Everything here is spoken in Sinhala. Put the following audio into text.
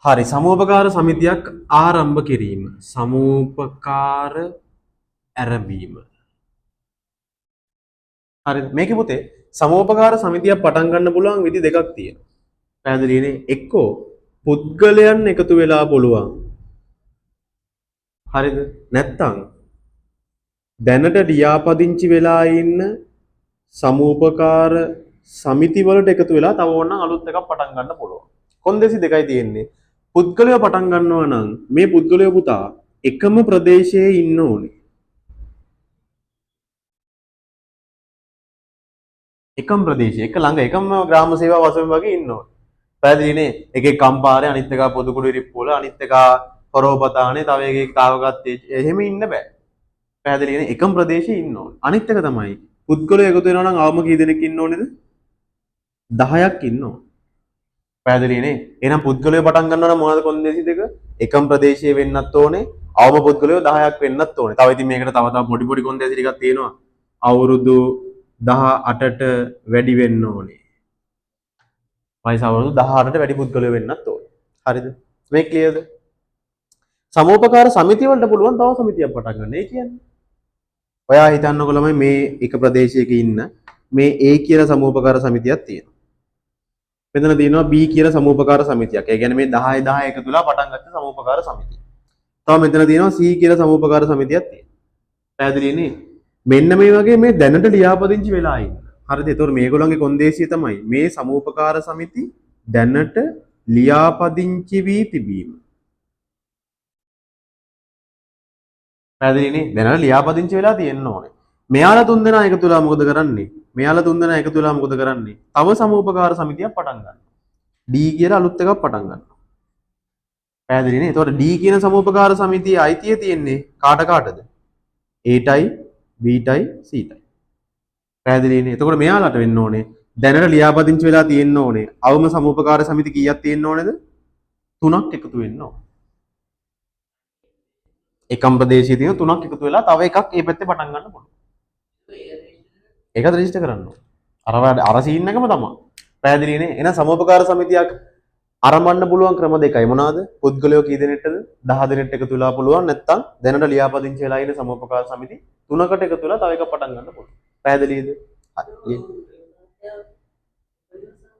හරි සමූපකාර සමිතියක් ආරම්භ කිරීම. සමූපකාර ඇරඹීම. හරිද? මේකේ පුතේ සමූපකාර සමිතියක් පටන් ගන්න පුළුවන් විදි දෙකක් තියෙනවා. පැහැදිලිනේ? එක්කෝ පුද්ගලයන් එකතු වෙලා පුළුවන්. හරිද? නැත්තම් දැනට ලියාපදිංචි වෙලා ඉන්න සමූපකාර සමිති වලට එකතු වෙලා තව ඕනනම් අලුත් එකක් පටන් ගන්න පුළුවන්. කොන්දේසි දෙකයි තියෙන්නේ. පුද්ගලයෝ පටන් ගන්නවා නම් මේ පුද්ගලයෝ පුතා එකම ප්‍රදේශයේ ඉන්න ඕනේ. එකම ප්‍රදේශයේ එක ළඟ එකම ග්‍රාම සේවා වසම වගේ ඉන්න ඕනේ. පැහැදිලිනේ? එකෙක් කම්පාරේ අනිත් එක පොදුකුඩු ඉරිප්පුවල අනිත් එක පොරෝපතානේ තව එකෙක් තාවගත්තේ එහෙම ඉන්න බෑ. පැහැදිලිනේ? එකම ප්‍රදේශයේ ඉන්න ඕනේ. අනිත් එක තමයි පුද්ගලයෝ එකතු වෙනවා නම් අවම කී දෙනෙක් ඉන්න ඕනේද? 10ක් ඉන්න ඕනේ. පැහැදිලිනේ? එහෙනම් පුද්ගලයෝ පටන් ගන්නවා නම් මොනවද කොන්දේසි දෙක? එකම ප්‍රදේශයේ වෙන්නත් ඕනේ. අවම පුද්ගලයෝ 10ක් වෙන්නත් ඕනේ. තව ඉතින් මේකට තව පොඩි පොඩි කොන්දේසි ටිකක් තියෙනවා. අවුරුදු 18ට වැඩි වෙන්න ඕනේ. වයස අවුරුදු 18ට වැඩි පුද්ගලයෝ වෙන්නත් ඕනේ. හරිද? මේ ක්ලියර්ද? සමූපකාර සමිතිය වලට පුළුවන් තව සමිතියක් පටන් ගන්න. ඒ කියන්නේ ඔයා හිතන්නකො ළමයි මේ එක ප්‍රදේශයක ඉන්න මේ A කියලා සමූපකාර සමිතියක් තියෙනවා. මෙතන තියෙනවා B කියලා සමූපකාර සමිතියක්. ඒ කියන්නේ මේ 10 10 එකතු වෙලා පටන් ගත්ත සමූපකාර සමිතිය. තව මෙතන තියෙනවා C කියලා සමූපකාර සමිතියක් තියෙනවා. පැහැදිලිනේ? මෙන්න මේ වගේ මේ දැනට ලියාපදිංචි වෙලා ඉන්න. හරිද? ඒතකොට මේගොල්ලන්ගේ කොන්දේසිය තමයි මේ සමූපකාර සමිති දැනට ලියාපදිංචි වී තිබීම. පැහැදිලිනේ? දැනට ලියාපදිංචි වෙලා තියෙන්න ඕනේ. මෙයාලා තුන්දෙනා එකතු වෙලා මොකද කරන්නේ? මෙයාලා තුන්දෙනා එකතු වෙලා මොකද කරන්නේ? තව සමූපකාර සමිතියක් පටන් ගන්නවා. D කියලා අලුත් එකක් පටන් ගන්නවා. පැහැදිලිනේ? එතකොට D කියන සමූපකාර සමිතියේ අයිතිය තියෙන්නේ කාට කාටද? Aටයි Bටයි Cටයි. පැහැදිලිනේ? එතකොට මෙයාලට වෙන්න ඕනේ දැනට ලියාපදිංචි වෙලා තියෙන්න ඕනේ. අවම සමූපකාර සමිති කීයක් තියෙන්න ඕනේද? 3ක් එකතු වෙන්න ඕනේ. එකම ප්‍රදේශයේ තියෙන 3ක් එකතු වෙලා තව එකක් ඒ පැත්තේ පටන් ගන්න පුළුවන්. ඒකත් රෙජිස්ටර් කරන්න ඕනේ. අර සීන් එකම තමයි. පැහැදිලිනේ? එහෙනම් සමූපකාර සමිතියක් ආරම්භන්න පුළුවන් ක්‍රම දෙකයි. මොනවාද? පුද්ගලයෝ කී දෙනෙක්ටද? 10 දෙනෙක්ට එකතු වෙලා පුළුවන්. නැත්නම් දැනට ලියාපදිංචි වෙලා ඉන්න සමූපකාර සමිති 3කට එකතු වෙලා තව එකක් පටන් ගන්න පුළුවන්. පැහැදිලිද?